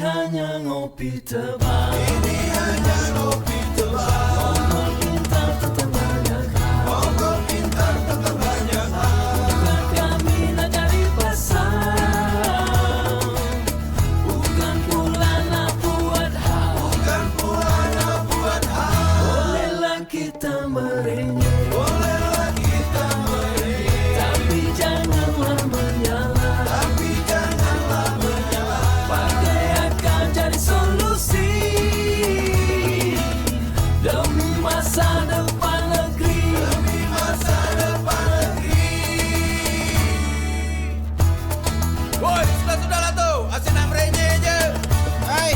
hanya ngopi tebal. Ini hanya ngopi tebal. Monggo pintar tetap banyak hal. Monggo pintar tetap banyak hal. Bukan kami nak cari pasal. Bukan pula nak buat hal. Bukan pula nak buat hal. Bolehlah kita merenyeh. Bolehlah kita merenyeh. Tapi janganlah menyalah. Tapi janganlah menyalah. Pakai akal cari solusi demi masa depan negeri. Demi masa depan negeri. Woi, sudah-sudahlah tuh, asyik nak merenyeh je. Hai,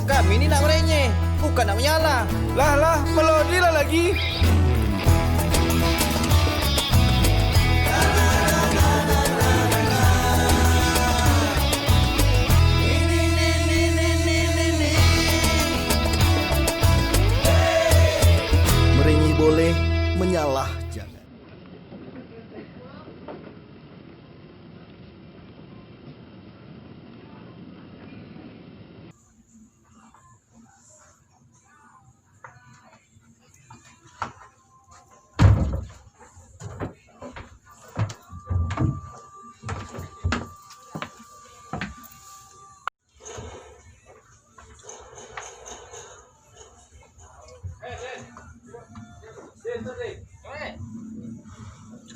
kami ini nak merenyeh, bukan nak menyala. Lah, melodi lah lagi. Merenyeh boleh, menyalah jangan.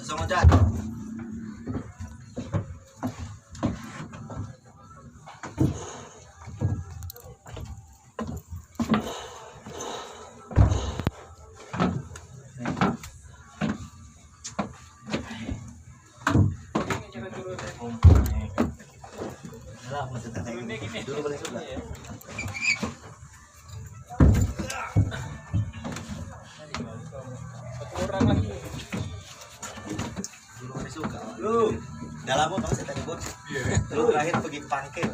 Sama Cat. Dulu boleh sudah. Dulu boleh suka. Lu, udah lama banget saya tadi bos. Lu terakhir pergi pangke.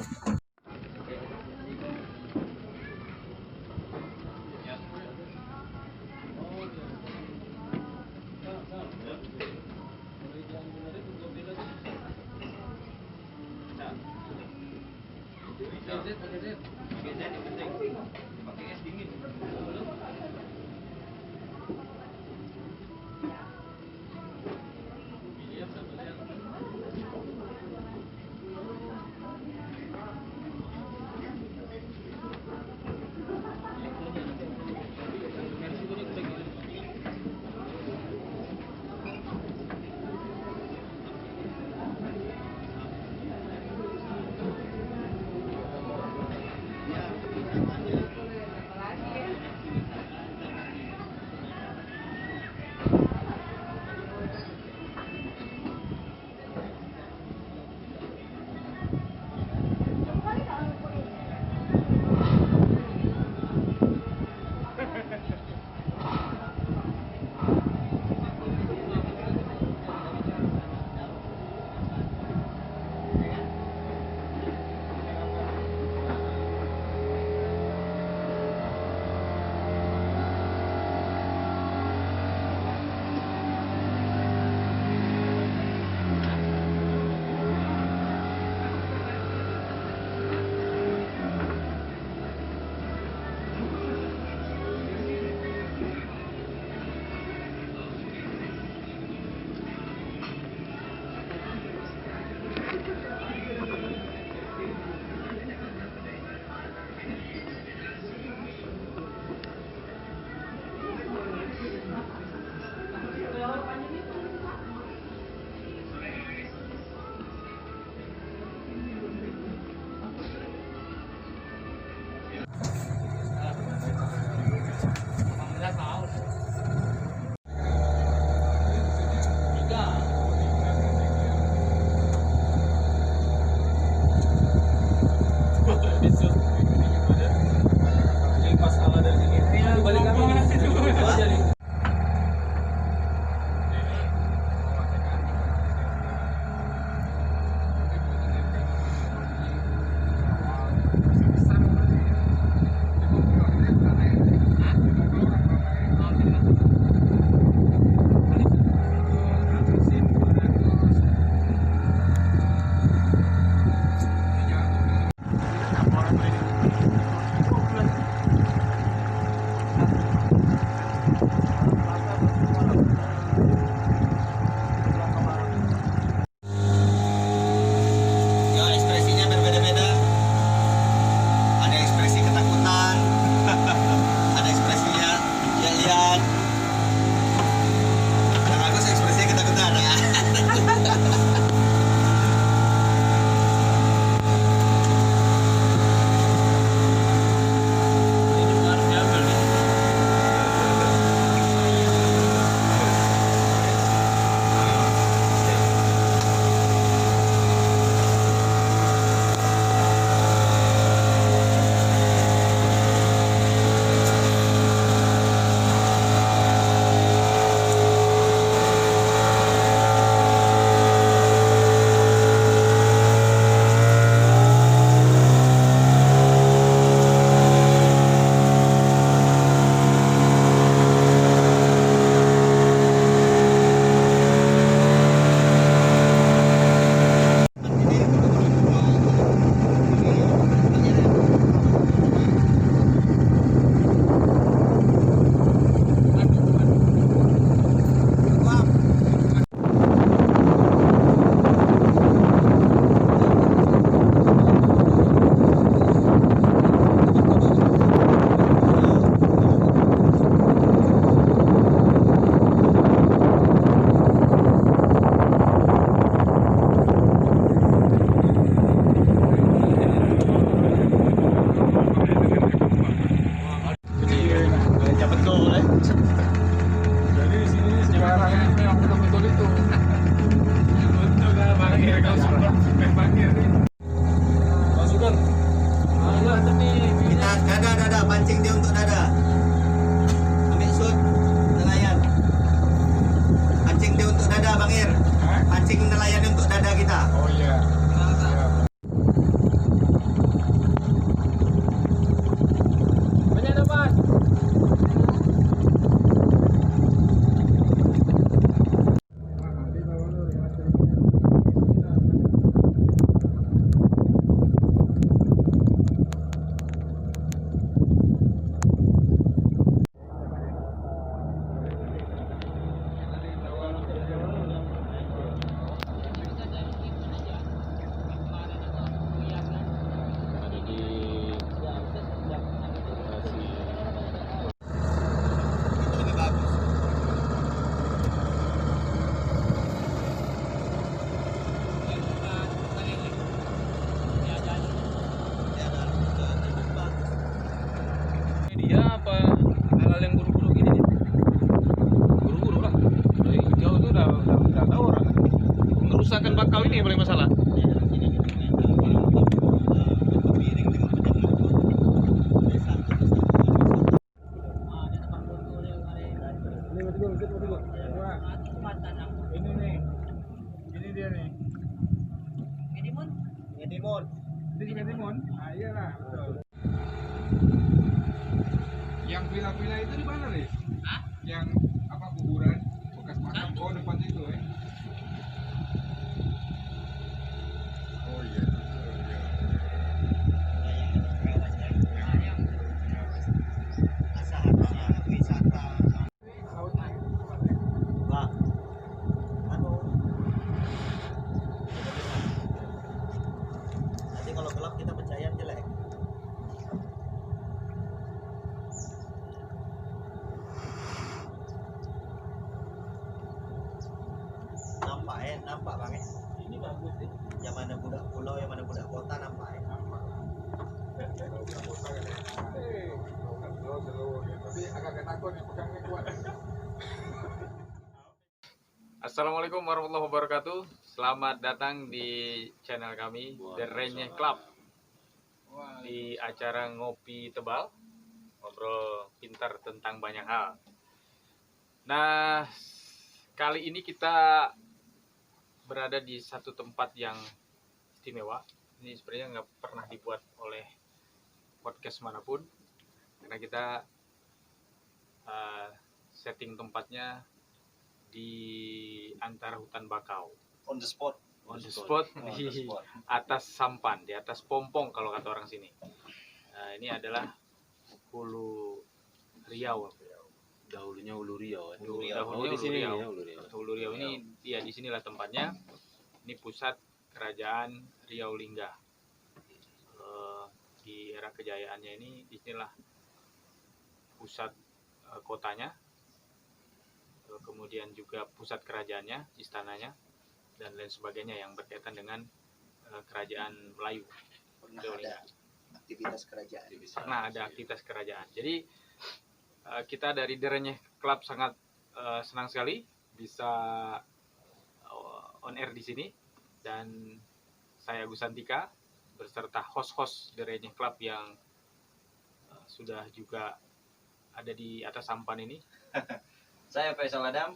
Di Metimun. Ah, iyalah, betul. Yang villa-villa itu di mana nih? Hah? Yang apa kuburan bekas makam? Oh, depan situ ya. Oh iya. Masa harusnya wisata. Wah, anu. Nanti kalau gelap kita pencahayaan jelek. Nampak bang ya. Ini bagus sih. Yang mana budak pulau, yang mana budak kota nampak ya. Tapi agak takut nih pegangnya kuat. Assalamualaikum warahmatullahi wabarakatuh. Selamat datang di channel kami The Renyeh Club di acara ngopi tebal, ngobrol pintar tentang banyak hal. Nah, kali ini kita berada di satu tempat yang istimewa. Ini sebenarnya nggak pernah dibuat oleh podcast manapun, karena kita setting tempatnya di antara hutan bakau, On the spot. di atas sampan, di atas pompong kalau kata orang sini. Nah, ini adalah Hulu Riau. Dahulunya Hulu Riau. Dahulunya di sini Hulu Riau. ya, Hulu Riau. Hulu Riau ini ya di sinilah tempatnya. Ini pusat kerajaan Riau Lingga. Di era kejayaannya ini di sinilah pusat kotanya. Kemudian juga pusat kerajaannya, istananya, dan lain sebagainya yang berkaitan dengan kerajaan Melayu. Pernah ada aktivitas kerajaan. Pernah ada aktivitas kerajaan. Jadi kita dari The Renyeh Club sangat senang sekali bisa on air di sini, dan saya Agus Santika beserta host-host The Renyeh Club yang sudah juga ada di atas sampan ini. Saya Faisal Adam.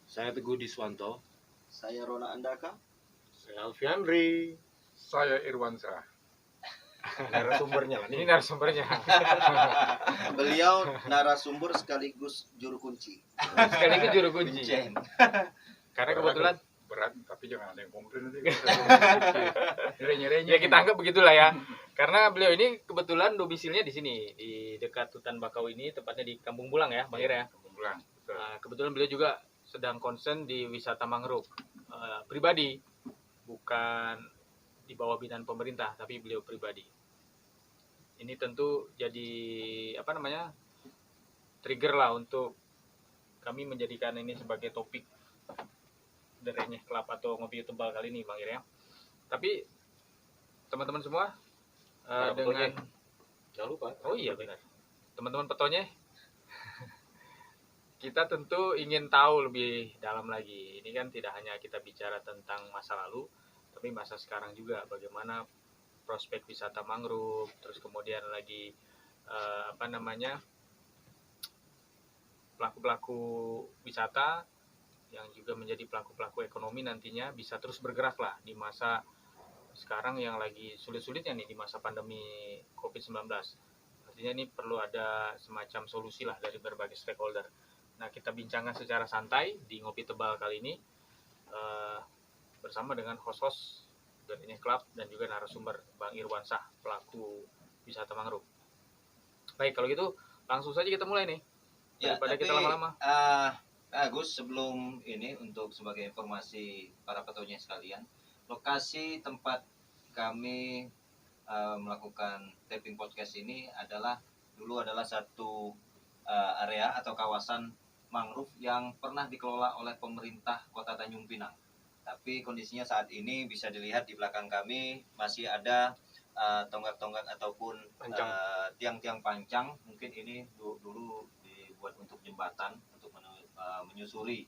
Saya Teguh Diswanto. Saya Rona Andaka. Saya Alfiandri. Saya Irwansyah. Narasumbernya lah. Ini narasumbernya. Beliau narasumber sekaligus juru kunci. Sekaligus juru kunci. Kuncen. Karena kebetulan Berat, tapi jangan ada yang komplain nanti. ya kita anggap begitulah ya. Karena beliau ini kebetulan domisilnya di sini, di dekat hutan bakau ini, tepatnya di Kampung Bulang ya, Bang Ira ya. Kebetulan. Nah, kebetulan beliau juga sedang konsen di wisata mangrove pribadi, bukan di bawah binaan pemerintah, tapi beliau pribadi. Ini tentu jadi trigger lah untuk kami menjadikan ini sebagai topik The Renyeh Club atau ngopi tebal kali ini, Bang Ira ya. Tapi teman-teman semua dengan Jangan lupa. oh iya benar, teman-teman petonye, kita tentu ingin tahu lebih dalam lagi. Ini kan tidak hanya kita bicara tentang masa lalu, tapi masa sekarang juga, bagaimana prospek wisata mangrove, terus kemudian lagi pelaku-pelaku wisata yang juga menjadi pelaku-pelaku ekonomi nantinya bisa terus bergerak lah di masa sekarang yang lagi sulit-sulitnya nih, di masa pandemi COVID-19. Artinya ini perlu ada semacam solusi lah dari berbagai stakeholder. Nah, kita bincangkan secara santai di ngopi tebal kali ini bersama dengan host-host The Renyeh Club dan juga narasumber Bang Irwansyah, pelaku wisata mangrove. Baik, kalau gitu langsung saja kita mulai nih. Daripada kita lama-lama. Agus, sebelum ini untuk sebagai informasi para petonye sekalian, lokasi tempat kami melakukan taping podcast ini dulu adalah satu area atau kawasan mangrove yang pernah dikelola oleh pemerintah Kota Tanjung Pinang. Tapi kondisinya saat ini bisa dilihat di belakang kami masih ada tonggak-tonggak ataupun tiang-tiang pancang. Mungkin ini dulu dibuat untuk jembatan untuk menyusuri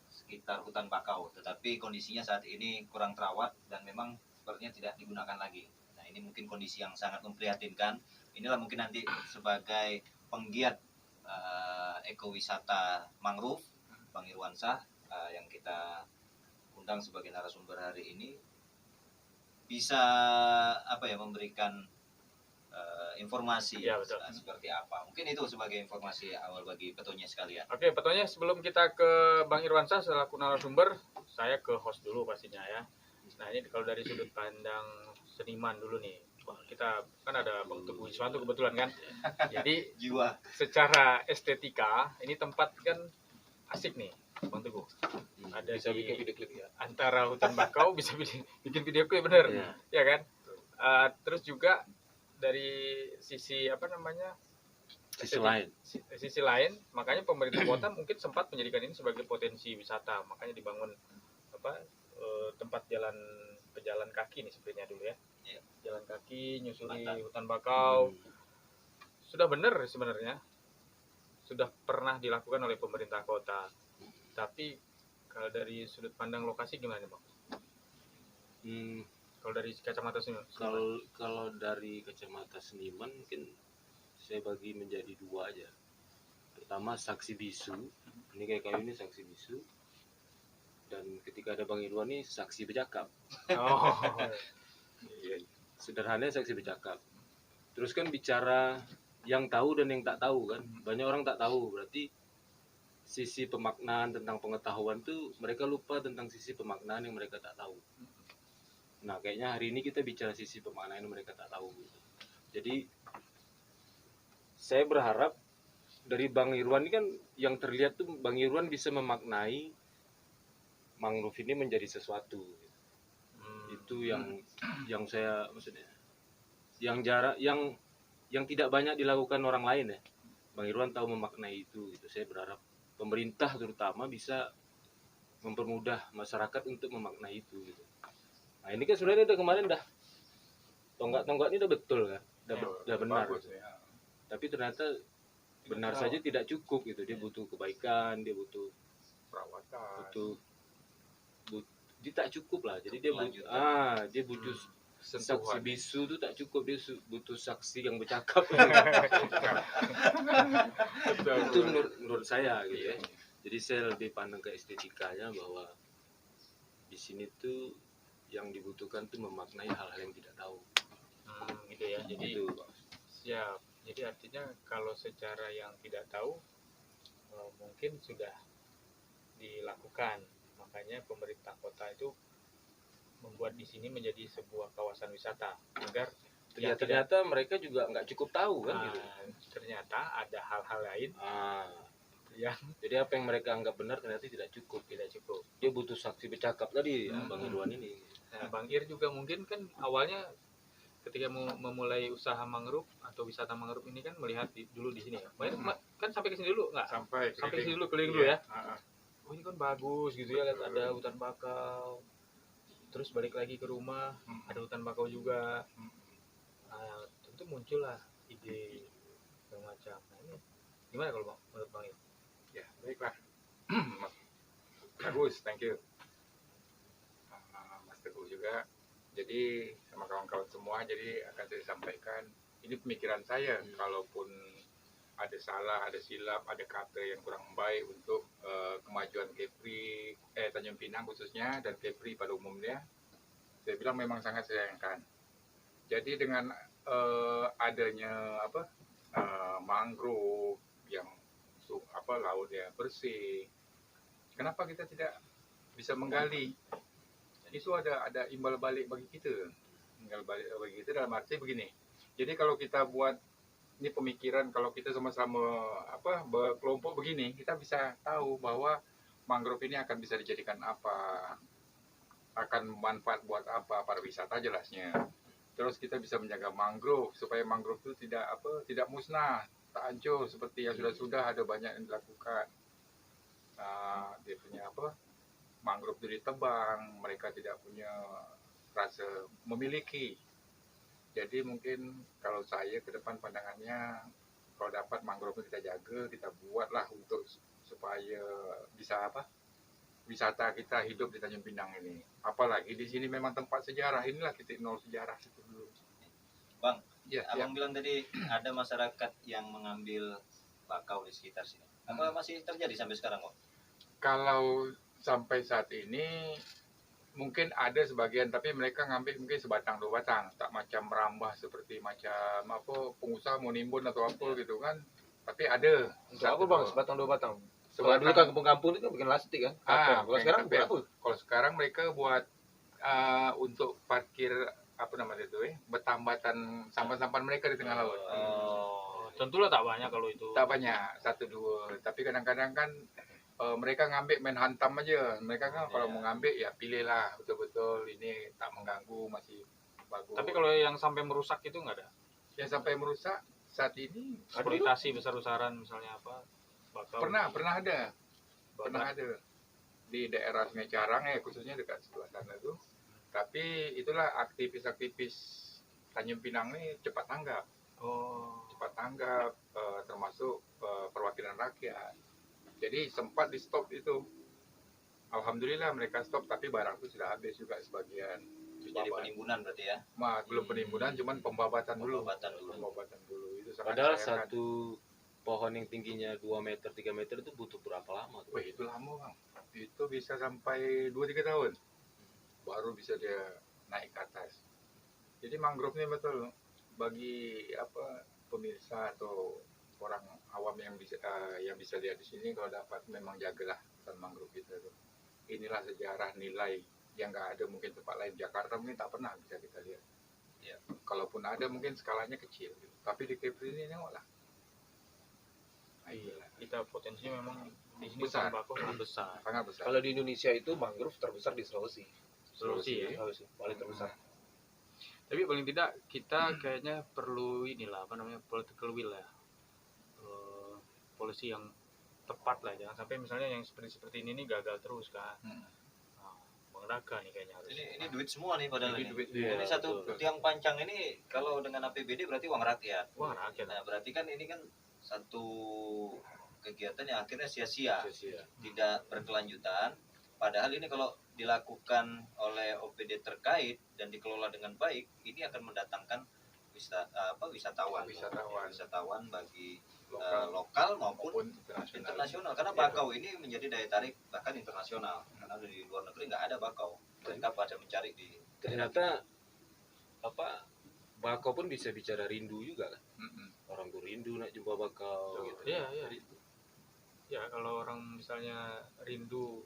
sekitar hutan bakau, tetapi kondisinya saat ini kurang terawat dan memang sepertinya tidak digunakan lagi. Nah, ini mungkin kondisi yang sangat memprihatinkan. Inilah mungkin nanti sebagai penggiat ekowisata mangrove, Bang Irwansyah yang kita undang sebagai narasumber hari ini, bisa memberikan informasi Ya, betul. seperti apa. Mungkin itu sebagai informasi awal bagi petunya sekalian. Oke, petunya sebelum kita ke Bang Irwansyah selaku narasumber, saya ke host dulu pastinya ya. Nah ini kalau dari sudut pandang seniman dulu nih, wah, kita kan ada Bang Teguh Wiswanto kebetulan kan. Jadi Jiwa. secara estetika ini tempat kan asik nih Bang Teguh. Ada Bisa di bikin video klip ya. antara hutan bakau bisa bikin video klip bener, Iya. ya kan? Terus juga dari sisi Sisi lain. sisi lain, makanya pemerintah kota mungkin sempat menjadikan ini sebagai potensi wisata, makanya dibangun tempat pejalan kaki nih sebenarnya dulu ya. Iya. Jalan kaki nyusuri Mantap. hutan bakau. Sudah benar sebenarnya. Sudah pernah dilakukan oleh pemerintah kota. Tapi kalau dari sudut pandang lokasi gimana, Bang? Hmm, Kalau dari kacamata seniman. kalau dari kacamata seniman mungkin saya bagi menjadi dua aja. Pertama saksi bisu, ini kayak kayu ini saksi bisu, dan ketika ada Bang Irwan nih saksi bercakap. Oh. Sederhananya saksi bercakap. Terus kan bicara yang tahu dan yang tak tahu kan. Banyak orang tak tahu, berarti sisi pemaknaan tentang pengetahuan tuh mereka lupa tentang sisi pemaknaan yang mereka tak tahu. Nah, kayaknya hari ini kita bicara sisi pemaknaan yang mereka tak tahu gitu. Jadi saya berharap dari Bang Irwan ini kan yang terlihat tuh Bang Irwan bisa memaknai mangrove ini menjadi sesuatu. Itu yang saya maksudnya yang tidak banyak dilakukan orang lain ya. Bang Irwan tahu memaknai itu gitu. Saya berharap pemerintah terutama bisa mempermudah masyarakat untuk memaknai itu gitu. Nah, ini kan sebenarnya udah kemarin tonggak-tonggak ini udah betul kan. Udah benar. Bagus, ya. Tapi ternyata benar saja tidak cukup gitu. Dia butuh kebaikan, dia butuh Perawatan. dia tak cukup lah. Jadi dia butuh saksi bisu itu tak cukup, dia butuh saksi yang bercakap. Itu menurut saya gitu ya. Jadi saya lebih pandang ke estetikanya bahwa di sini tuh yang dibutuhkan tuh memaknai hal-hal yang tidak tahu. Gitu ya. Jadi Itu. siap. Jadi artinya kalau secara yang tidak tahu mungkin sudah dilakukan. Makanya pemerintah kota itu membuat di sini menjadi sebuah kawasan wisata agar Ya, yang tidak- ternyata mereka juga nggak cukup tahu kan gitu. ternyata ada hal-hal lain yang Jadi apa yang mereka anggap benar ternyata tidak cukup. Dia butuh saksi bercakap tadi Bang Irwan ini. Nah, Bang Ir juga mungkin kan awalnya ketika mau memulai usaha mangrove atau wisata mangrove ini kan melihat dulu di sini ya. Bang Ir kan sampai ke sini dulu nggak? Sampai Sampai ke sini dulu, keliling dulu ya. Oh ini kan bagus gitu ya, lihat ada hutan bakau. Terus balik lagi ke rumah, ada hutan bakau juga. Nah, tentu muncullah ide macam. Nah, ini gimana kalau menurut Bang Ir? Ya, baiklah. Bagus, thank you. Mas Teguh juga. Jadi sama kawan-kawan semua, jadi akan saya sampaikan ini pemikiran saya. Kalaupun ada salah, ada silap, ada kata yang kurang baik untuk kemajuan Kepri, Tanjung Pinang khususnya dan Kepri pada umumnya, saya bilang memang sangat sayangkan. Jadi dengan adanya mangrove yang lautnya bersih, kenapa kita tidak bisa menggali? Itu ada imbal balik bagi kita. Imbal balik bagi kita dalam arti begini. Jadi kalau kita buat ini pemikiran, kalau kita sama-sama berkelompok begini, kita bisa tahu bahwa mangrove ini akan bisa dijadikan apa, akan manfaat buat apa, pariwisata jelasnya. Terus kita bisa menjaga mangrove supaya mangrove itu tidak musnah, tak hancur seperti yang sudah ada banyak yang dilakukan. Dia punya mangrove itu ditebang, mereka tidak punya rasa memiliki. Jadi mungkin kalau saya ke depan pandangannya, kalau dapat mangrove kita jaga, kita buatlah untuk supaya bisa wisata kita hidup di Tanjung Pinang ini. Apalagi di sini memang tempat sejarah, inilah titik nol sejarah itu dulu. Bang, Ya, Abang bilang tadi ada masyarakat yang mengambil bakau di sekitar sini. Apa masih terjadi sampai sekarang, Bang? Kalau sampai saat ini mungkin ada sebagian, tapi mereka ngambil mungkin sebatang 2 batang, tak macam merambah seperti macam apa pengusaha mau nimbun atau apa gitu kan. Tapi ada. Untuk apa bang? Sebatang 2 batang. Kalau Sebatang. dulu kan kampung-kampung itu kan bikin lastik kan. Kalau sekarang buat apa? Kalau sekarang mereka buat untuk parkir apa namanya itu bertambatan sampan-sampan mereka di tengah laut. Tentulah tak banyak kalau itu. Tak banyak, 1-2. Tapi kadang-kadang kan mereka ngambil main hantam aja. Mereka kan kalau mau ngambil ya pilihlah betul-betul ini tak mengganggu, masih bagus. Tapi kalau yang sampai merusak itu nggak ada. yang sampai merusak saat ini Eksploitasi besar-besaran misalnya apa? Bakau. pernah ada di daerah Sungai Carang khususnya dekat sebelah sana tuh. Tapi itulah aktivis-aktivis Tanjung Pinang ini cepat tanggap. Termasuk perwakilan rakyat. Jadi sempat di stop itu. Alhamdulillah mereka stop, tapi barang itu sudah habis juga sebagian. Jadi penimbunan berarti ya. Belum penimbunan, cuman pembabatan dulu. Pembabatan dulu. Itu sangat Padahal disayangkan. satu pohon yang tingginya 2 meter, 3 meter itu butuh berapa lama tuh? Wah, itu lama bang. Itu bisa sampai 2-3 tahun. Baru bisa dia naik ke atas. Jadi mangrove ini betul bagi pemirsa atau orang awam yang bisa lihat di sini, kalau dapat memang jagalah hutan mangrove kita tuh. Inilah sejarah nilai yang nggak ada mungkin tempat lain. Jakarta mungkin tak pernah bisa kita lihat. Ya. Kalaupun ada mungkin skalanya kecil. Gitu. Tapi di Kepri ini tengoklah. Iya, kita potensinya memang di sini Besar. bakau sangat besar. Sangat besar. Kalau di Indonesia itu mangrove terbesar di Sulawesi. Sulawesi ya. Sulawesi paling terbesar. Tapi paling tidak kita kayaknya perlu inilah apa namanya political will ya. Polisi yang tepat lah, jangan sampai misalnya yang seperti ini nih gagal terus kan. Bang Raka nih kayaknya harus. Ini duit semua nih padahal Ini ini. duit. Iya, Ini satu betul. tiang pancang ini kalau dengan APBD berarti uang rakyat. Wah, rakyat. Nah, berarti kan ini kan satu kegiatan yang akhirnya sia-sia, Sia-sia. tidak berkelanjutan. Padahal ini kalau dilakukan oleh OPD terkait dan dikelola dengan baik, ini akan mendatangkan wisatawan bagi lokal maupun internasional. Karena bakau ini menjadi daya tarik bahkan internasional. Karena di luar negeri nggak ada bakau. Mereka pada mencari di Ternyata bakau pun bisa bicara rindu juga kan. Mm-mm. Orang tuh rindu nak jumpa bakau gitu. Iya, iya. Ya kalau orang misalnya rindu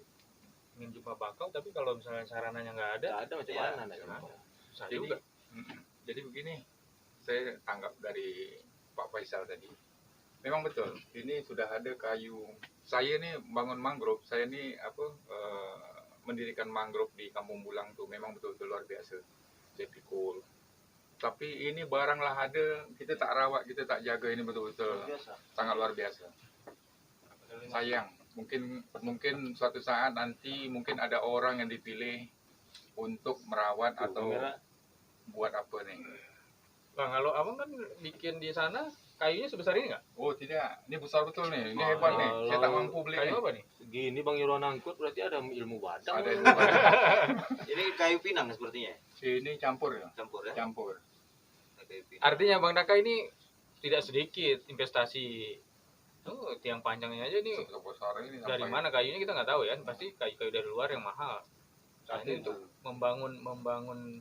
ingin jumpa bakau, tapi kalau misalnya sarananya nggak ada, Nggak ada macam Iya, mana nak jumpa. susah Jadi, juga. jadi begini, saya tanggap dari Pak Faisal tadi. Memang betul, ini sudah ada kayu. Saya nih bangun mangrove, saya nih mendirikan mangrove di Kampung Bulang tuh memang betul-betul luar biasa. Saya pikul. Tapi ini barang lah ada, kita tak rawat, kita tak jaga, ini betul-betul biasa. sangat luar biasa. Sayang, mungkin suatu saat nanti mungkin ada orang yang dipilih untuk merawat Tuh, atau kamera. buat apa nih. Bang, kalau abang kan bikin di sana kayunya sebesar ini nggak? Oh tidak, ini besar betul nih, ini Oh, hebat nih, saya tak kalau mampu beli Kayu nih. apa nih? Gini Bang Irwan angkut berarti ada ilmu badang. Ada Bang. yang hebat. Ini kayu pinang sepertinya. Ini campur ya, Campur ya. campur. Kayu pinang. Artinya Bang Raka ini tidak sedikit investasi. Tuh, tiang panjangnya aja nih Sebesar ini dari sampai mana kayunya kita nggak tahu ya. Pasti kayu-kayu dari luar yang mahal. Nah, satu ini itu. untuk membangun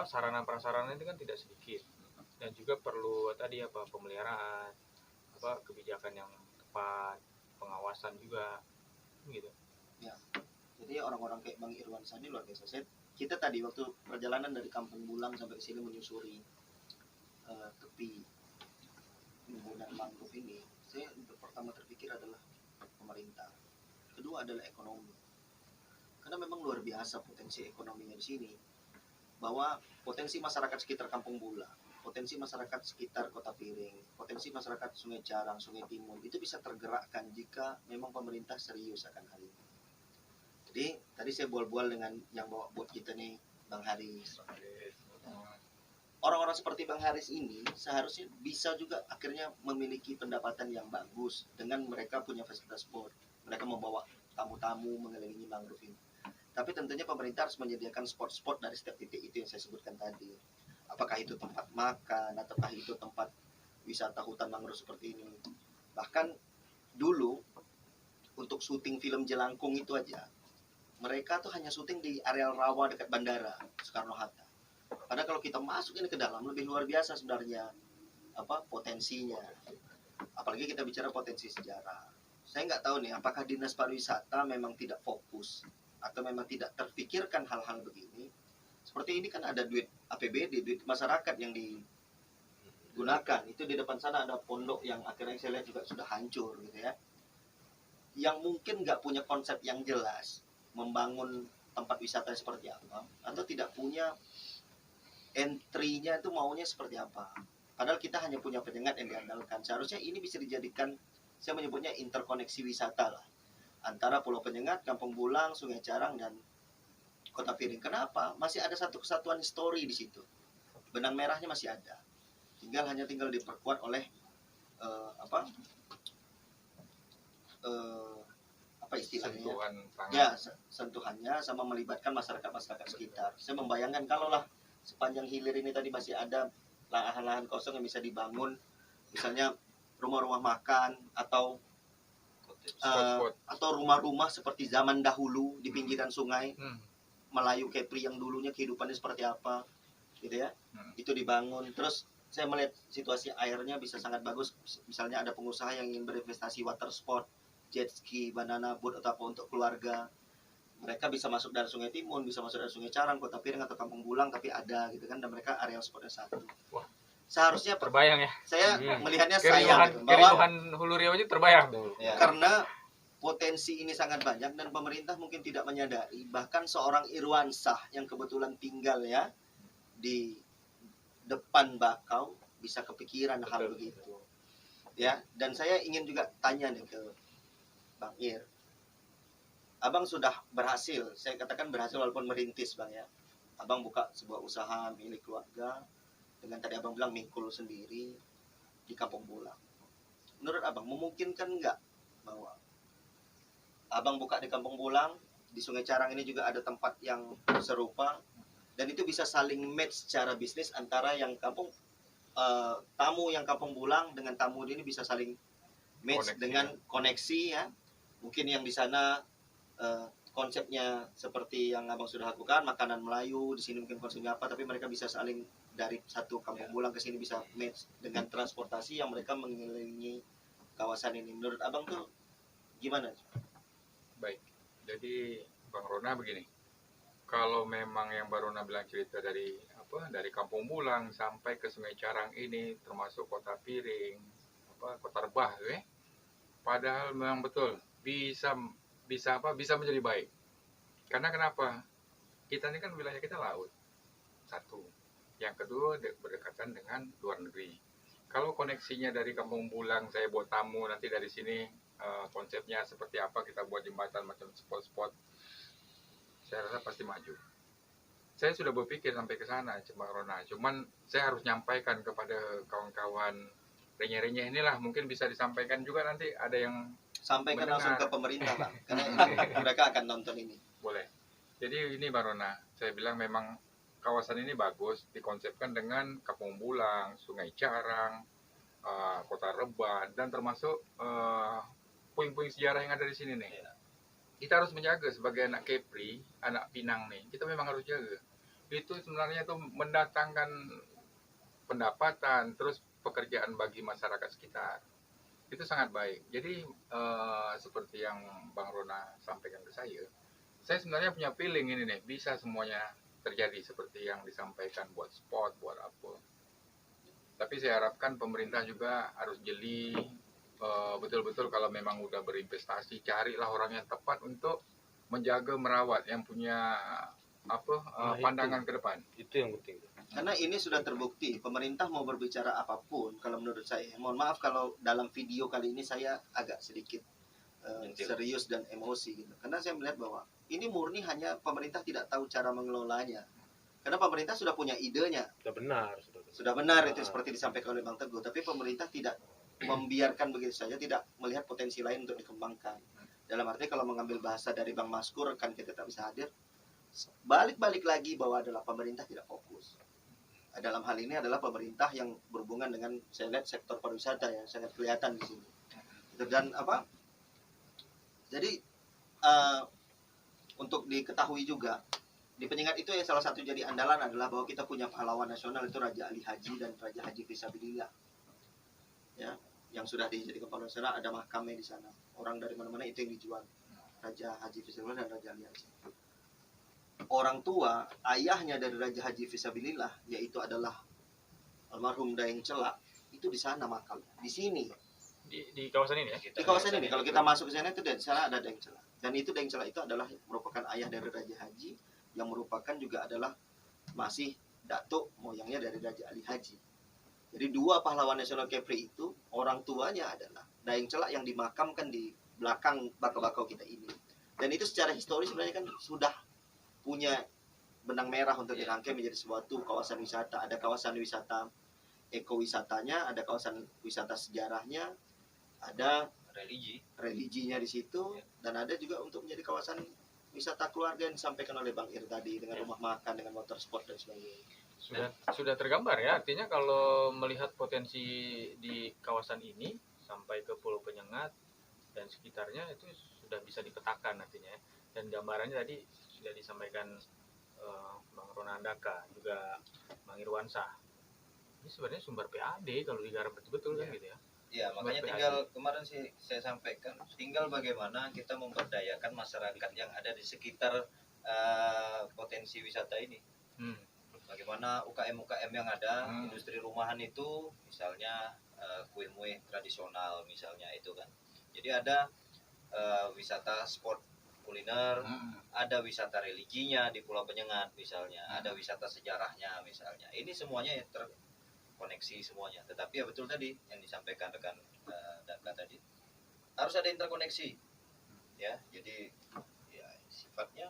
sarana prasarana itu kan tidak sedikit. Dan juga perlu tadi pemeliharaan, kebijakan yang tepat, pengawasan juga gitu. Jadi orang-orang kayak Bang Irwan Sani luar biasa. Kita tadi waktu perjalanan dari Kampung Bulang sampai ke sini menyusuri tepi penggunaan mangrove ini, saya pertama terpikir adalah pemerintah. Kedua adalah ekonomi. Karena memang luar biasa potensi ekonominya di sini. Bahwa potensi masyarakat sekitar Kampung Bulang, potensi masyarakat sekitar Kota Piring, potensi masyarakat Sungai Carang, Sungai Timun itu bisa tergerakkan jika memang pemerintah serius akan hal ini. Jadi tadi saya bual-bual dengan yang bawa buat kita nih, Bang Haris. Orang-orang seperti Bang Haris ini seharusnya bisa juga akhirnya memiliki pendapatan yang bagus dengan mereka punya fasilitas sport. Mereka membawa tamu-tamu mengelilingi mangrove ini. Tapi tentunya pemerintah harus menyediakan spot-spot dari setiap titik itu yang saya sebutkan tadi. Apakah itu tempat makan, ataukah itu tempat wisata hutan mangrove seperti ini. Bahkan dulu untuk syuting film Jelangkung itu aja, mereka tuh hanya syuting di areal rawa dekat bandara Soekarno-Hatta. Padahal kalau kita masuk ini ke dalam lebih luar biasa sebenarnya potensinya. Apalagi kita bicara potensi sejarah. Saya nggak tahu nih apakah Dinas Pariwisata memang tidak fokus atau memang tidak terfikirkan hal-hal begini. Seperti ini kan ada duit APBD, duit masyarakat yang digunakan. Itu di depan sana ada pondok yang akhirnya saya lihat juga sudah hancur gitu ya. Yang mungkin nggak punya konsep yang jelas membangun tempat wisata seperti apa, atau tidak punya entry-nya itu maunya seperti apa. Padahal kita hanya punya penyengat yang diandalkan. Seharusnya ini bisa dijadikan, saya menyebutnya interkoneksi wisata lah, antara Pulau Penyengat, Kampung Bulang, Sungai Carang, dan Kota Piring. Kenapa? Masih ada satu kesatuan histori di situ. Benang merahnya masih ada. Hanya tinggal diperkuat oleh apa istilahnya? Sentuhan tangan. Ya, sentuhannya sama melibatkan masyarakat sekitar. Saya membayangkan kalaulah sepanjang hilir ini tadi masih ada lahan-lahan kosong yang bisa dibangun, misalnya rumah-rumah makan atau Spot-spot. atau rumah-rumah seperti zaman dahulu di pinggiran sungai. Melayu Kepri yang dulunya kehidupannya seperti apa gitu ya. Itu dibangun. Terus saya melihat situasi airnya bisa sangat bagus. Misalnya ada pengusaha yang ingin berinvestasi water sport, jet ski, banana boat atau apa untuk keluarga. Mereka bisa masuk dari Sungai Timun, bisa masuk dari Sungai Carang, Kota Piring atau Kampung Bulang, tapi ada gitu kan, dan mereka area spotnya satu. Wah. Seharusnya Terbayang ya. saya melihatnya sayang gitu, bahwa Keriuhan Hulu Riau aja terbayang tuh. Ya. karena potensi ini sangat banyak dan pemerintah mungkin tidak menyadari. Bahkan seorang Irwansah yang kebetulan tinggal ya di depan Bakau bisa kepikiran hal begitu ya. Dan saya ingin juga tanya nih ke Bang Ir, Abang sudah berhasil, saya katakan berhasil walaupun merintis Bang ya. Abang buka sebuah usaha milik keluarga dengan tadi Abang bilang mikul sendiri di Kampung Bulang. Menurut Abang memungkinkan nggak bahwa Abang buka di Kampung Bulang, di Sungai Carang ini juga ada tempat yang serupa, dan itu bisa saling match secara bisnis antara yang tamu yang Kampung Bulang dengan tamu ini bisa saling match Koneksi. dengan koneksi ya. Mungkin yang di sana konsepnya seperti yang Abang sudah lakukan, makanan Melayu, di sini mungkin konsepnya apa, tapi mereka bisa saling dari satu Kampung Bulang ke sini bisa match dengan transportasi yang mereka mengelilingi kawasan ini. Menurut Abang tuh gimana? Baik, jadi Bang Rona begini, kalau memang yang Bang Rona bilang cerita dari Kampung Bulang sampai ke Sungai Carang ini, termasuk Kota Piring, Kota Rebah, padahal memang betul bisa menjadi baik. Karena kenapa? Kita ini kan wilayah kita laut, satu. Yang kedua berdekatan dengan luar negeri. Kalau koneksinya dari Kampung Bulang, saya buat tamu nanti dari sini. Konsepnya seperti apa, kita buat jembatan macam spot-spot, saya rasa pasti maju. Saya sudah berpikir sampai ke sana, Bang Rona. Cuman saya harus nyampaikan kepada kawan-kawan renyah-renyah inilah, mungkin bisa disampaikan juga nanti ada yang Sampaikan mendengar. langsung ke pemerintah Bang, karena mereka akan nonton ini. Boleh. Jadi ini Bang Rona, saya bilang memang kawasan ini bagus, dikonsepkan dengan Kampung Bulang, Sungai Carang, Kota Rebah, dan termasuk puing-puing sejarah yang ada di sini nih. Kita harus menjaga sebagai anak Kepri, anak Pinang nih. Kita memang harus jaga. Itu sebenarnya tuh mendatangkan pendapatan, terus pekerjaan bagi masyarakat sekitar. Itu sangat baik. Jadi seperti yang Bang Rona sampaikan ke saya sebenarnya punya feeling ini nih, bisa semuanya terjadi seperti yang disampaikan, buat spot, buat apa. Tapi saya harapkan pemerintah juga harus jeli. Betul-betul kalau memang udah berinvestasi, carilah orang yang tepat untuk menjaga, merawat, yang punya pandangan ke depan. Itu yang penting. Karena ini sudah terbukti, pemerintah mau berbicara apapun, kalau menurut saya, mohon maaf kalau dalam video kali ini saya agak sedikit serius dan emosi gitu. Karena saya melihat bahwa ini murni hanya pemerintah tidak tahu cara mengelolanya. Karena pemerintah sudah punya idenya, sudah benar itu seperti disampaikan oleh Bang Teguh, tapi pemerintah tidak membiarkan begitu saja, tidak melihat potensi lain untuk dikembangkan. Dalam arti kalau mengambil bahasa dari Bang Maskur, kan kita tak bisa hadir, balik-balik lagi bahwa adalah pemerintah tidak fokus. Dalam hal ini adalah pemerintah yang berhubungan dengan, saya lihat sektor pariwisata ya, sangat kelihatan di sini. Dan jadi untuk diketahui juga, di Penyengat itu yang salah satu jadi andalan adalah bahwa kita punya pahlawan nasional itu Raja Ali Haji dan Raja Haji Fisabilillah. Ya, yang sudah dijadikan pahlawan nasional, ada makamnya di sana. Orang dari mana-mana itu yang dijual. Raja Haji Fisabilillah dan Raja Ali Haji. Orang tua, ayahnya dari Raja Haji Fisabilillah, yaitu adalah almarhum Daeng Celak, itu di sana makam. Di sini. Di kawasan ini ya? Di kawasan ini, kalau kita masuk ke sana itu di sana ada Daeng Celak. Dan itu Daeng Celak itu adalah merupakan ayah dari Raja Haji, yang merupakan juga adalah masih datuk moyangnya dari Raja Ali Haji. Jadi dua pahlawan nasional Kepri itu, orang tuanya adalah Daeng Celak yang dimakamkan di belakang bakau-bakau kita ini. Dan itu secara historis sebenarnya kan sudah punya benang merah untuk dirangkai menjadi suatu kawasan wisata. Ada kawasan wisata ekowisatanya, ada kawasan wisata sejarahnya, ada religinya di situ, dan ada juga untuk menjadi kawasan wisata keluarga yang disampaikan oleh Bang Ir tadi, dengan rumah makan, dengan water sport dan sebagainya. Sudah tergambar ya, artinya kalau melihat potensi di kawasan ini sampai ke Pulau Penyengat dan sekitarnya itu sudah bisa dipetakan artinya. Dan gambarannya tadi sudah disampaikan Bang Ronandaka, juga Bang Irwansah. Ini sebenarnya sumber PAD kalau digarap betul-betul kan gitu ya. Ya, makanya tinggal kemarin sih saya sampaikan, tinggal bagaimana kita memberdayakan masyarakat yang ada di sekitar potensi wisata ini. Bagaimana UKM-UKM yang ada, industri rumahan itu, misalnya kue-kue tradisional misalnya itu kan. Jadi ada wisata sport kuliner, ada wisata religinya di Pulau Penyengat misalnya, ada wisata sejarahnya misalnya. Ini semuanya terkoneksi semuanya. Tetapi ya betul tadi yang disampaikan rekan Daka tadi, harus ada interkoneksi. Ya, jadi ya sifatnya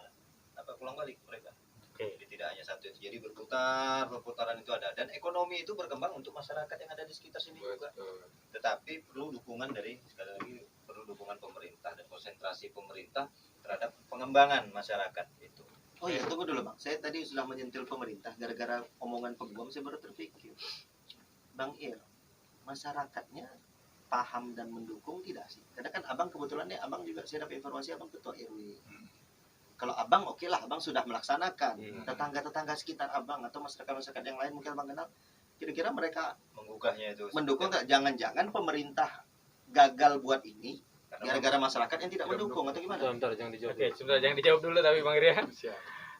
pulang balik mereka. Jadi tidak hanya satu itu. Jadi perputaran itu ada, dan ekonomi itu berkembang untuk masyarakat yang ada di sekitar sini juga. Tetapi perlu dukungan dari, sekali lagi perlu dukungan pemerintah dan konsentrasi pemerintah terhadap pengembangan masyarakat itu. Oh iya, tunggu dulu Bang. Saya tadi sudah menyentil pemerintah gara-gara omongan Peguam, saya baru terpikir. Bang Ir, masyarakatnya paham dan mendukung tidak sih? Karena kan Abang kebetulan nih, Abang juga saya dapat informasi Abang ketua RW. Kalau Abang oke lah, Abang sudah melaksanakan. Tetangga-tetangga sekitar Abang atau masyarakat-masyarakat yang lain mungkin Abang kenal, kira-kira mereka menggugahnya itu mendukung nggak? Jangan-jangan pemerintah gagal buat ini gara-gara masyarakat yang tidak mendukung atau gimana? Sebentar, jangan dijawab. Oke, sebentar, jangan dijawab dulu tapi Bang Ria.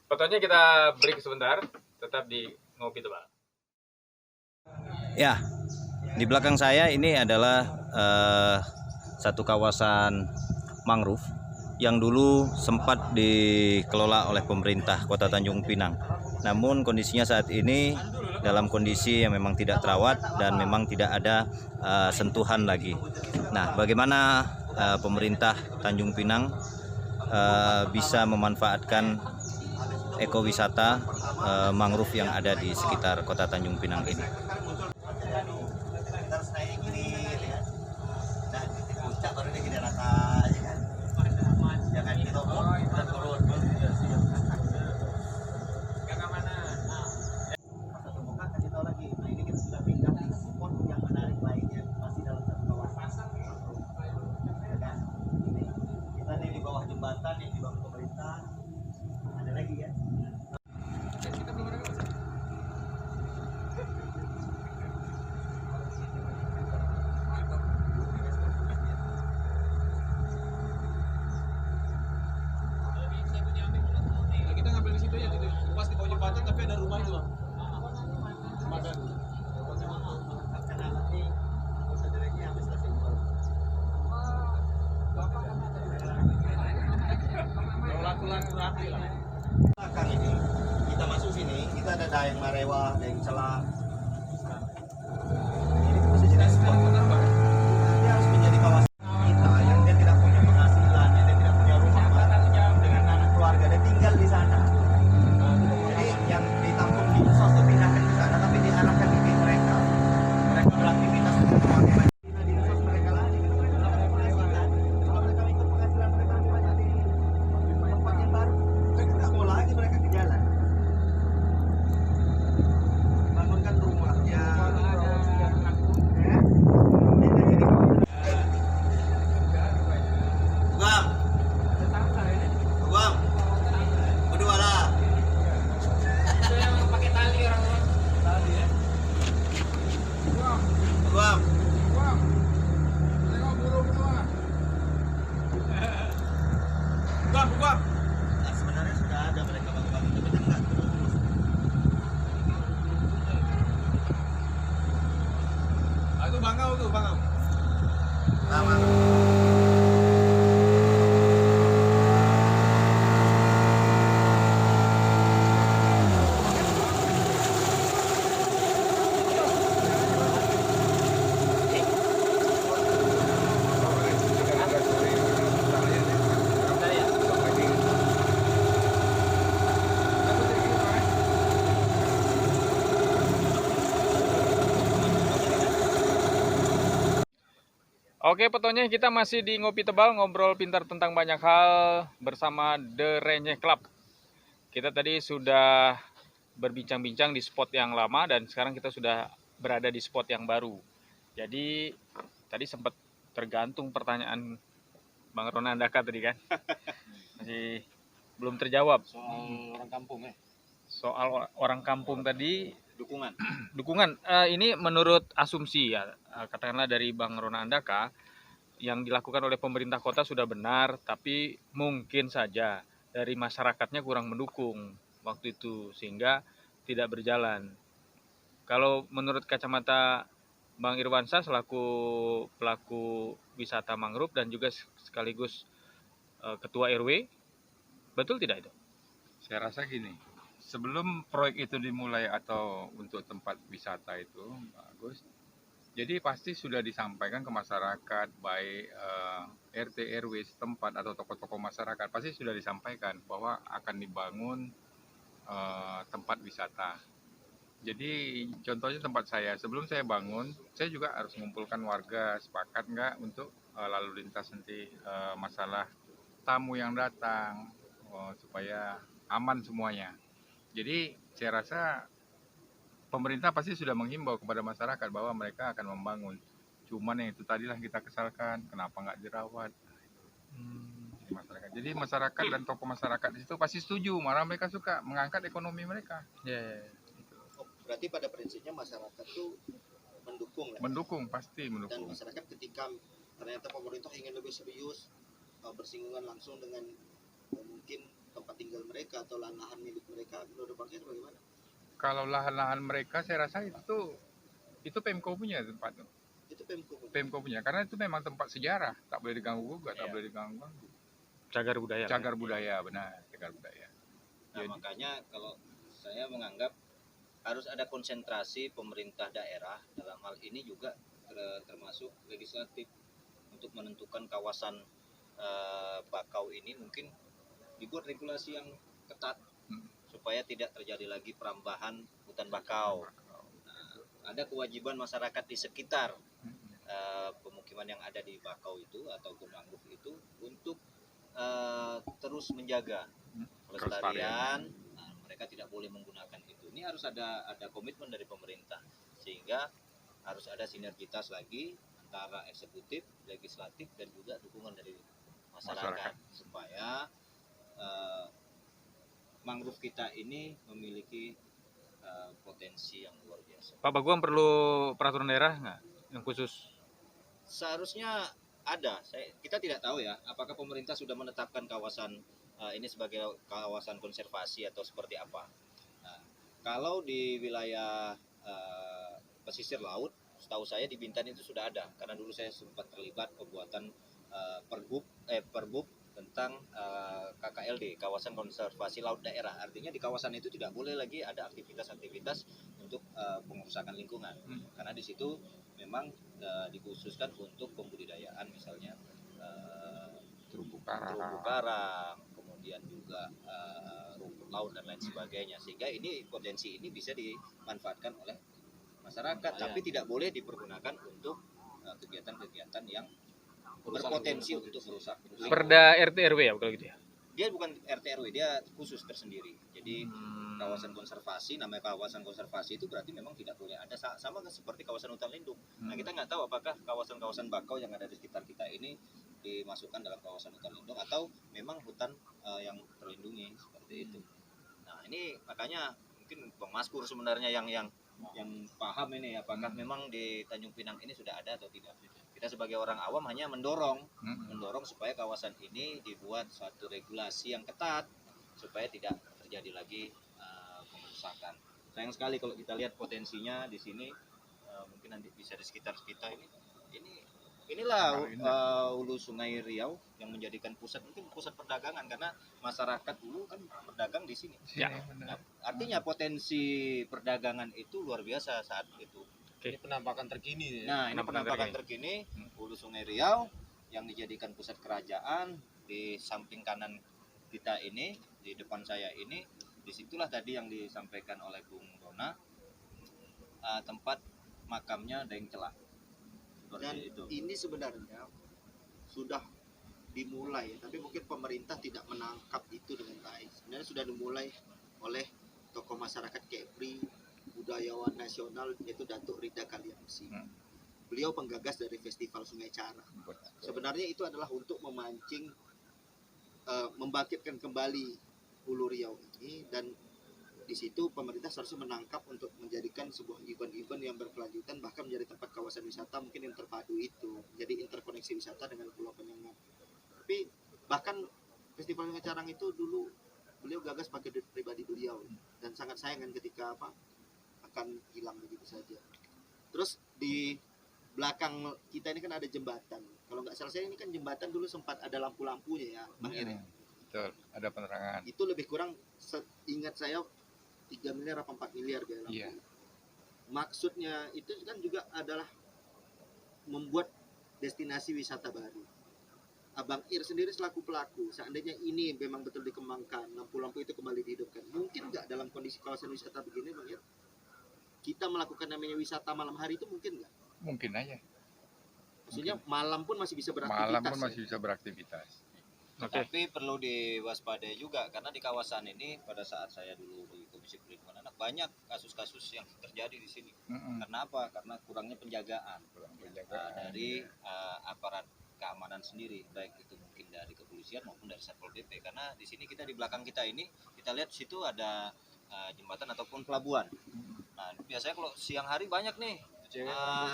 Fotonya kita break sebentar, tetap di Ngopi Tebal. Ya, di belakang saya ini adalah satu kawasan mangrove yang dulu sempat dikelola oleh pemerintah Kota Tanjung Pinang. Namun kondisinya saat ini dalam kondisi yang memang tidak terawat dan memang tidak ada sentuhan lagi. Nah, bagaimana pemerintah Tanjung Pinang bisa memanfaatkan ekowisata mangrove yang ada di sekitar Kota Tanjung Pinang ini? Belakang ini kita masuk sini, kita ada Daeng Marewa, Daeng Celak. Ini bisa jadi spot penerbang. Dia harus menjadi kawasan kita yang dia tidak punya penghasilan, dia tidak punya rumah dengan anak keluarga, dia tinggal di sana. Jadi yang ditampung di Sos itu pindahkan ke sana, tapi diarahkan di mereka. Mereka beraktivitas untuk memakai di Sos mereka lagi. Kalau mereka ikut penghasilan mereka banyak di tempat yang baru, mereka tidak mau lagi mereka ke jalan. Bangunkan bangau tuh, bangau. Oke, petonya kita masih di Ngopi Tebal, ngobrol pintar tentang banyak hal bersama The Renye Club. Kita tadi sudah berbincang-bincang di spot yang lama dan sekarang kita sudah berada di spot yang baru. Jadi tadi sempat tergantung pertanyaan Bang Ronandaka tadi kan. Masih belum terjawab. Soal orang kampung ya. Soal orang kampung tadi, Dukungan. dukungan. Ini menurut asumsi ya, katakanlah dari Bang Ronandaka, yang dilakukan oleh pemerintah kota sudah benar, tapi mungkin saja dari masyarakatnya kurang mendukung waktu itu sehingga tidak berjalan. Kalau menurut kacamata Bang Irwansyah selaku pelaku wisata mangrove dan juga sekaligus ketua RW, betul tidak itu? Saya rasa gini, sebelum proyek itu dimulai atau untuk tempat wisata itu bagus, jadi pasti sudah disampaikan ke masyarakat, baik RT RW setempat atau tokoh-tokoh masyarakat, pasti sudah disampaikan bahwa akan dibangun tempat wisata. Jadi contohnya tempat saya, sebelum saya bangun, saya juga harus mengumpulkan warga, sepakat nggak untuk lalu lintas nanti masalah tamu yang datang, supaya aman semuanya. Jadi saya rasa pemerintah pasti sudah menghimbau kepada masyarakat bahwa mereka akan membangun. Cuman yang itu tadilah kita kesalkan, kenapa nggak dirawat? Masyarakat. Jadi masyarakat dan tokoh masyarakat di situ pasti setuju, malah mereka suka mengangkat ekonomi mereka. Berarti pada prinsipnya masyarakat tuh mendukung lah. Mendukung, pasti Dan mendukung. masyarakat ketika ternyata pemerintah ingin lebih serius bersinggungan langsung dengan mungkin tempat tinggal mereka atau lahan milik mereka, menurut Bang Ir bagaimana? Kalau lahan-lahan mereka saya rasa itu Pemko punya tempat. Itu Pemko. Pemko punya, karena itu memang tempat sejarah, tak boleh diganggu gugat, tak boleh diganggu. Cagar budaya. Cagar budaya, benar, cagar budaya. Nah, Jadi- makanya kalau saya menganggap harus ada konsentrasi pemerintah daerah dalam hal ini juga termasuk legislatif untuk menentukan kawasan bakau ini mungkin dibuat regulasi yang ketat supaya tidak terjadi lagi perambahan hutan bakau. Nah, ada kewajiban masyarakat di sekitar pemukiman yang ada di bakau itu atau mangrove itu untuk terus menjaga pelestarian. Nah, mereka tidak boleh menggunakan itu. Ini harus ada komitmen dari pemerintah sehingga harus ada sinergitas lagi antara eksekutif, legislatif dan juga dukungan dari masyarakat. Supaya mangrove kita ini memiliki potensi yang luar biasa. Pak Baguam perlu peraturan daerah nggak yang khusus? Seharusnya ada. Kita tidak tahu ya, apakah pemerintah sudah menetapkan kawasan ini sebagai kawasan konservasi atau seperti apa. Nah, kalau di wilayah pesisir laut, setahu saya di Bintan itu sudah ada, karena dulu saya sempat terlibat pembuatan perbub tentang KKLD, kawasan konservasi laut daerah. Artinya di kawasan itu tidak boleh lagi ada aktivitas-aktivitas untuk pengerusakan lingkungan, karena di situ memang dikhususkan untuk pembudidayaan misalnya terumbu karang, kemudian juga rumput laut dan lain sebagainya, sehingga ini potensi ini bisa dimanfaatkan oleh masyarakat, tapi tidak boleh dipergunakan untuk kegiatan-kegiatan yang berpotensi untuk merusak. Perda RT RW ya kalau gitu ya. Dia bukan RT RW, dia khusus tersendiri. Jadi kawasan konservasi, namanya kawasan konservasi itu berarti memang tidak boleh ada, sama seperti kawasan hutan lindung. Nah, kita nggak tahu apakah kawasan-kawasan bakau yang ada di sekitar kita ini dimasukkan dalam kawasan hutan lindung atau memang hutan yang terlindungi seperti itu. Nah, ini makanya mungkin Bang Maskur sebenarnya yang paham ini apakah memang di Tanjung Pinang ini sudah ada atau tidak. Kita sebagai orang awam hanya mendorong supaya kawasan ini dibuat suatu regulasi yang ketat supaya tidak terjadi lagi pengerusakan. Sayang sekali kalau kita lihat potensinya di sini mungkin nanti bisa di sekitar kita inilah hulu Sungai Riau yang menjadikan pusat perdagangan, karena masyarakat dulu kan berdagang di sini. Ya. Nah, artinya potensi perdagangan itu luar biasa saat itu. Ini penampakan terkini. Nah, ini penampakan terkini hulu Sungai Riau yang dijadikan pusat kerajaan. Di samping kanan kita ini, di depan saya ini, disitulah tadi yang disampaikan oleh Bung Rona, tempat makamnya Daeng Celak. Dan ini sebenarnya sudah dimulai, tapi mungkin pemerintah tidak menangkap itu dengan baik. Sebenarnya sudah dimulai oleh tokoh masyarakat Kepri, budayawan nasional, yaitu Datuk Rida Kaliamsi. Beliau penggagas dari Festival Sungai Cara. Sebenarnya itu adalah untuk memancing, membangkitkan kembali Hulu Riau ini, dan di situ pemerintah seharusnya menangkap untuk menjadikan sebuah event-event yang berkelanjutan, bahkan menjadi tempat kawasan wisata mungkin yang terpadu itu, jadi interkoneksi wisata dengan Pulau Penyengat. Tapi bahkan Festival Sungai Carang itu dulu beliau gagas pakai duit pribadi beliau, dan sangat sayang kan ketika akan hilang begitu saja. Terus di belakang kita ini kan ada jembatan. Kalau nggak salah saya ini kan jembatan dulu sempat ada lampu-lampunya ya, Bang Iri. Betul, ada penerangan. Itu lebih kurang ingat saya 3 miliar atau 4 miliar biaya lampu. Iya. Maksudnya itu kan juga adalah membuat destinasi wisata baru. Abang Ir sendiri selaku pelaku, seandainya ini memang betul dikembangkan, lampu-lampu itu kembali dihidupkan, mungkin nggak dalam kondisi kawasan wisata begini, Bang Ir, kita melakukan namanya wisata malam hari itu mungkin nggak? Mungkin aja. Maksudnya malam pun masih bisa beraktivitas. Malam pun ya? masih bisa beraktivitas. Tapi perlu diwaspadai juga, karena di kawasan ini pada saat saya dulu di Komisi Perlindungan Anak banyak kasus-kasus yang terjadi di sini. Karena apa? Karena kurangnya penjagaan, dari aparat keamanan sendiri, baik itu mungkin dari kepolisian maupun dari Satpol PP. Karena di sini di belakang kita ini, kita lihat situ ada jembatan ataupun pelabuhan. Nah, biasanya kalau siang hari banyak nih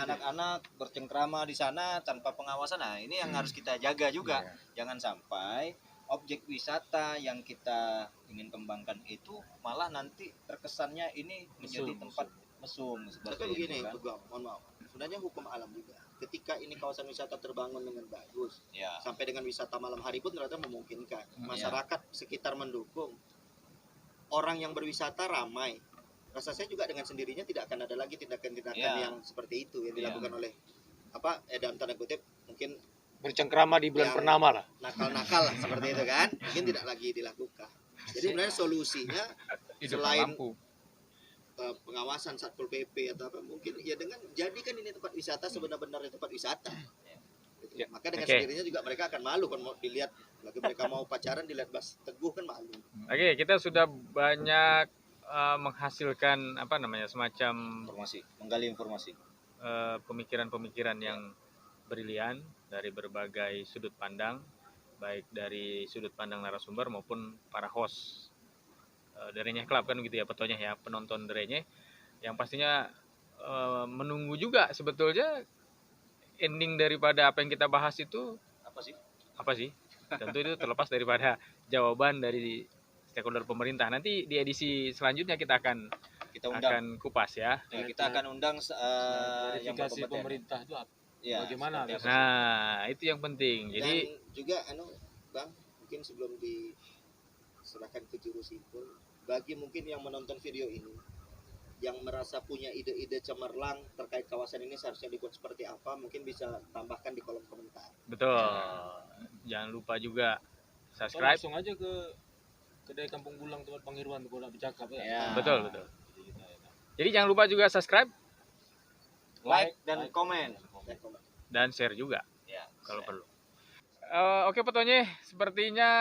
anak-anak bercengkrama di sana tanpa pengawasan. Nah, ini yang harus kita jaga juga. Jangan sampai objek wisata yang kita ingin kembangkan itu malah nanti terkesannya ini menjadi tempat mesum. Tapi begini, mohon maaf. Sebenarnya hukum alam juga. Ketika ini kawasan wisata terbangun dengan bagus, sampai dengan wisata malam hari pun ternyata memungkinkan. Masyarakat sekitar mendukung. Orang yang berwisata ramai. Rasa saya juga dengan sendirinya tidak akan ada lagi tindakan-tindakan yang seperti itu yang dilakukan oleh dalam tanda kutip mungkin Bercengkrama di bulan purnama lah. Nakal-nakal lah seperti itu kan, mungkin tidak lagi dilakukan. Jadi sebenarnya solusinya selain pengawasan Satpol PP atau apa, mungkin ya dengan jadikan ini tempat wisata sebenar-benarnya tempat wisata. Maka dengan sendirinya juga mereka akan malu kalau mau dilihat, lagi mereka mau pacaran dilihat Bas Teguh kan malu. Oke, kita sudah banyak menghasilkan semacam menggali informasi, pemikiran-pemikiran yang brilian dari berbagai sudut pandang, baik dari sudut pandang narasumber maupun para host Derenyeh Club kan gitu ya, petonya ya, penonton Derenyeh yang pastinya menunggu juga sebetulnya ending daripada apa yang kita bahas itu apa sih? Tentu itu terlepas daripada jawaban dari stakeholder pemerintah. Nanti di edisi selanjutnya kita akan kupas ya. Kita akan undang yang verifikasi pemerintah itu apa? Bagaimana? Nah, itu yang penting. Jadi dan juga Bang, mungkin sebelum diserahkan ke juru simpul, bagi mungkin yang menonton video ini yang merasa punya ide-ide cemerlang terkait kawasan ini seharusnya dibuat seperti apa, mungkin bisa tambahkan di kolom komentar. Betul. Jangan lupa juga subscribe. Langsung aja ke kedai Kampung Bulang tempat Bang Irwan kalau nak bercakap ya. Betul. Jadi jangan lupa juga subscribe, like dan komen dan share juga kalau share. perlu. Oke Petonye, sepertinya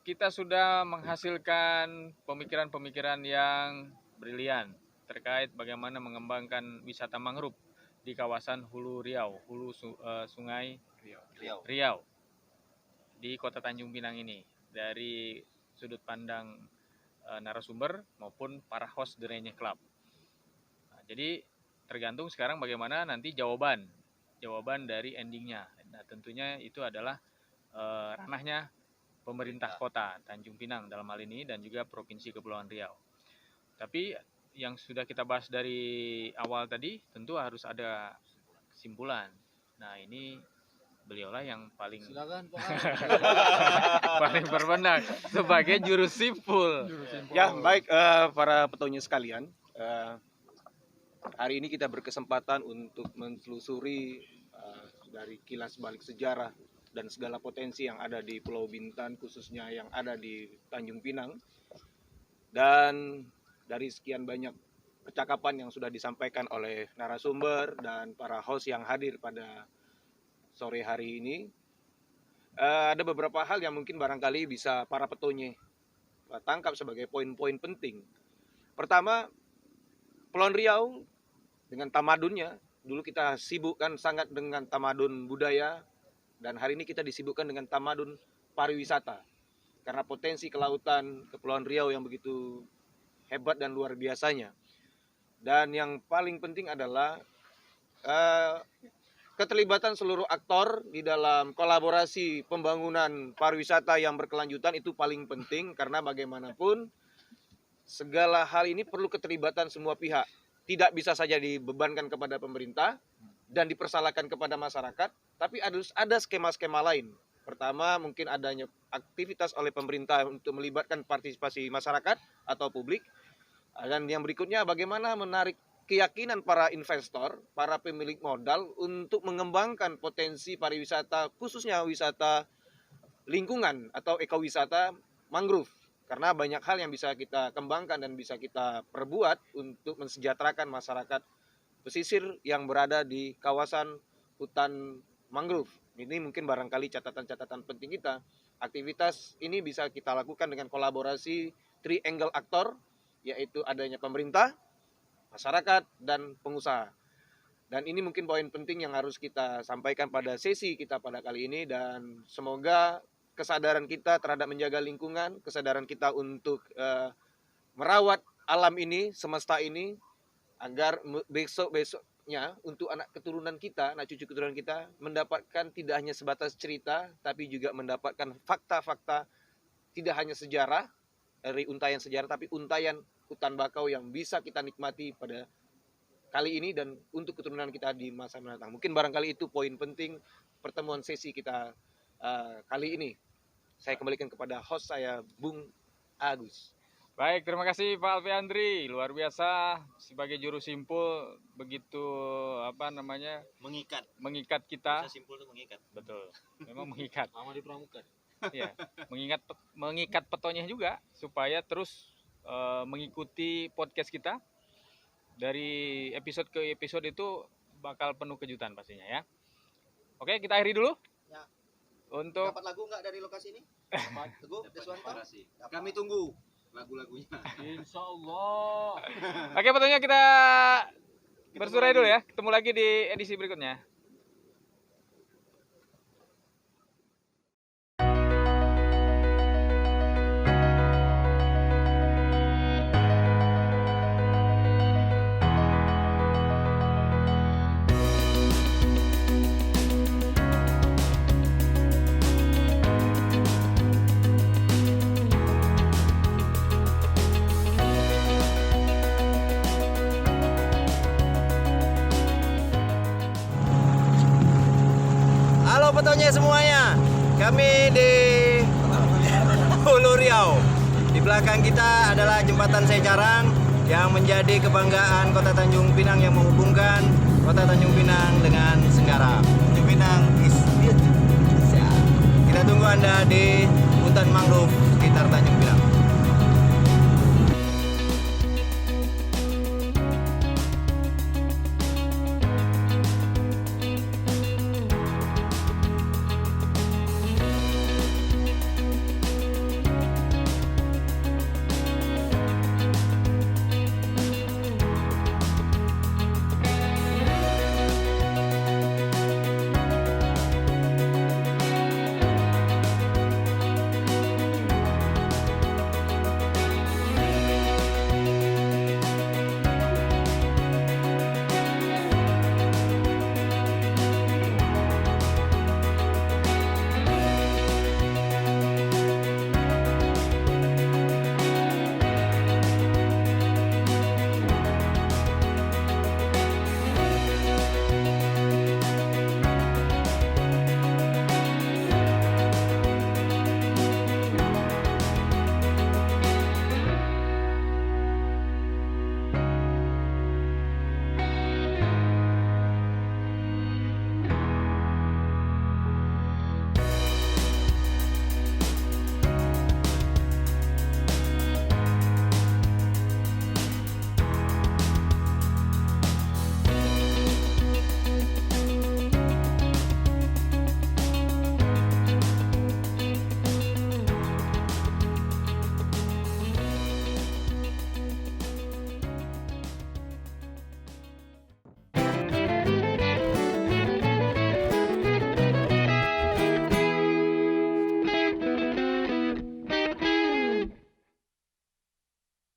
kita sudah menghasilkan pemikiran-pemikiran yang brilian terkait bagaimana mengembangkan wisata mangrove di kawasan Hulu Riau, Sungai Riau di Kota Tanjung Pinang ini, dari sudut pandang narasumber maupun para host Derenyeh Club. Nah, jadi tergantung sekarang bagaimana nanti jawaban dari endingnya. Nah, tentunya itu adalah ranahnya pemerintah kota Tanjung Pinang dalam hal ini dan juga Provinsi Kepulauan Riau. Tapi yang sudah kita bahas dari awal tadi tentu harus ada kesimpulan. Nah, ini beliaulah yang paling paling berwenang sebagai juru simpul. Ya, baik para petonye sekalian. Hari ini kita berkesempatan untuk menelusuri dari kilas balik sejarah dan segala potensi yang ada di Pulau Bintan, khususnya yang ada di Tanjung Pinang. Dan dari sekian banyak percakapan yang sudah disampaikan oleh narasumber dan para host yang hadir pada sore hari ini, ada beberapa hal yang mungkin barangkali bisa para petonye tangkap sebagai poin-poin penting. Pertama, Kepulauan Riau dengan tamadunnya, dulu kita sibukkan sangat dengan tamadun budaya, dan hari ini kita disibukkan dengan tamadun pariwisata. Karena potensi kelautan Kepulauan Riau yang begitu hebat dan luar biasanya. Dan yang paling penting adalah keterlibatan seluruh aktor di dalam kolaborasi pembangunan pariwisata yang berkelanjutan itu paling penting, karena bagaimanapun segala hal ini perlu keterlibatan semua pihak. Tidak bisa saja dibebankan kepada pemerintah dan dipersalahkan kepada masyarakat, tapi harus ada skema-skema lain. Pertama, mungkin adanya aktivitas oleh pemerintah untuk melibatkan partisipasi masyarakat atau publik. Dan yang berikutnya, bagaimana menarik keyakinan para investor, para pemilik modal untuk mengembangkan potensi pariwisata, khususnya wisata lingkungan atau ekowisata mangrove. Karena banyak hal yang bisa kita kembangkan dan bisa kita perbuat untuk mensejahterakan masyarakat pesisir yang berada di kawasan hutan mangrove. Ini mungkin barangkali catatan-catatan penting kita. Aktivitas ini bisa kita lakukan dengan kolaborasi triangle aktor, yaitu adanya pemerintah, masyarakat, dan pengusaha. Dan ini mungkin poin penting yang harus kita sampaikan pada sesi kita pada kali ini, dan semoga kesadaran kita terhadap menjaga lingkungan, kesadaran kita untuk merawat alam ini, semesta ini, agar besok-besoknya untuk anak keturunan kita, anak cucu keturunan kita, mendapatkan tidak hanya sebatas cerita, tapi juga mendapatkan fakta-fakta, tidak hanya sejarah, dari untayan sejarah, tapi untayan hutan bakau yang bisa kita nikmati pada kali ini dan untuk keturunan kita di masa mendatang. Mungkin barangkali itu poin penting pertemuan sesi kita kali ini. Saya kembalikan kepada host saya, Bung Agus. Baik, terima kasih Pak Alfiandri. Luar biasa sebagai juru simpul, begitu mengikat kita. Simpul itu mengikat. Betul. Memang mengikat. Sama di pramuka. Ya, mengikat petonye juga supaya terus mengikuti podcast kita. Dari episode ke episode itu bakal penuh kejutan pastinya ya. Oke, kita akhiri dulu. Ya. Untuk Dapat lagu nggak dari lokasi ini? Teguh, Deswanto? Kami tunggu lagu-lagunya. Insya Allah. Oke, petonye kita bersurai dulu ya. Ketemu lagi di edisi berikutnya. Petonye semuanya, kami di Pulau Riau. Di belakang kita adalah jembatan Secarang yang menjadi kebanggaan Kota Tanjung Pinang yang menghubungkan Kota Tanjung Pinang dengan Senggara. Tanjung Pinang is beautiful. Kita tunggu Anda di hutan mangrove sekitar Tanjung Pinang.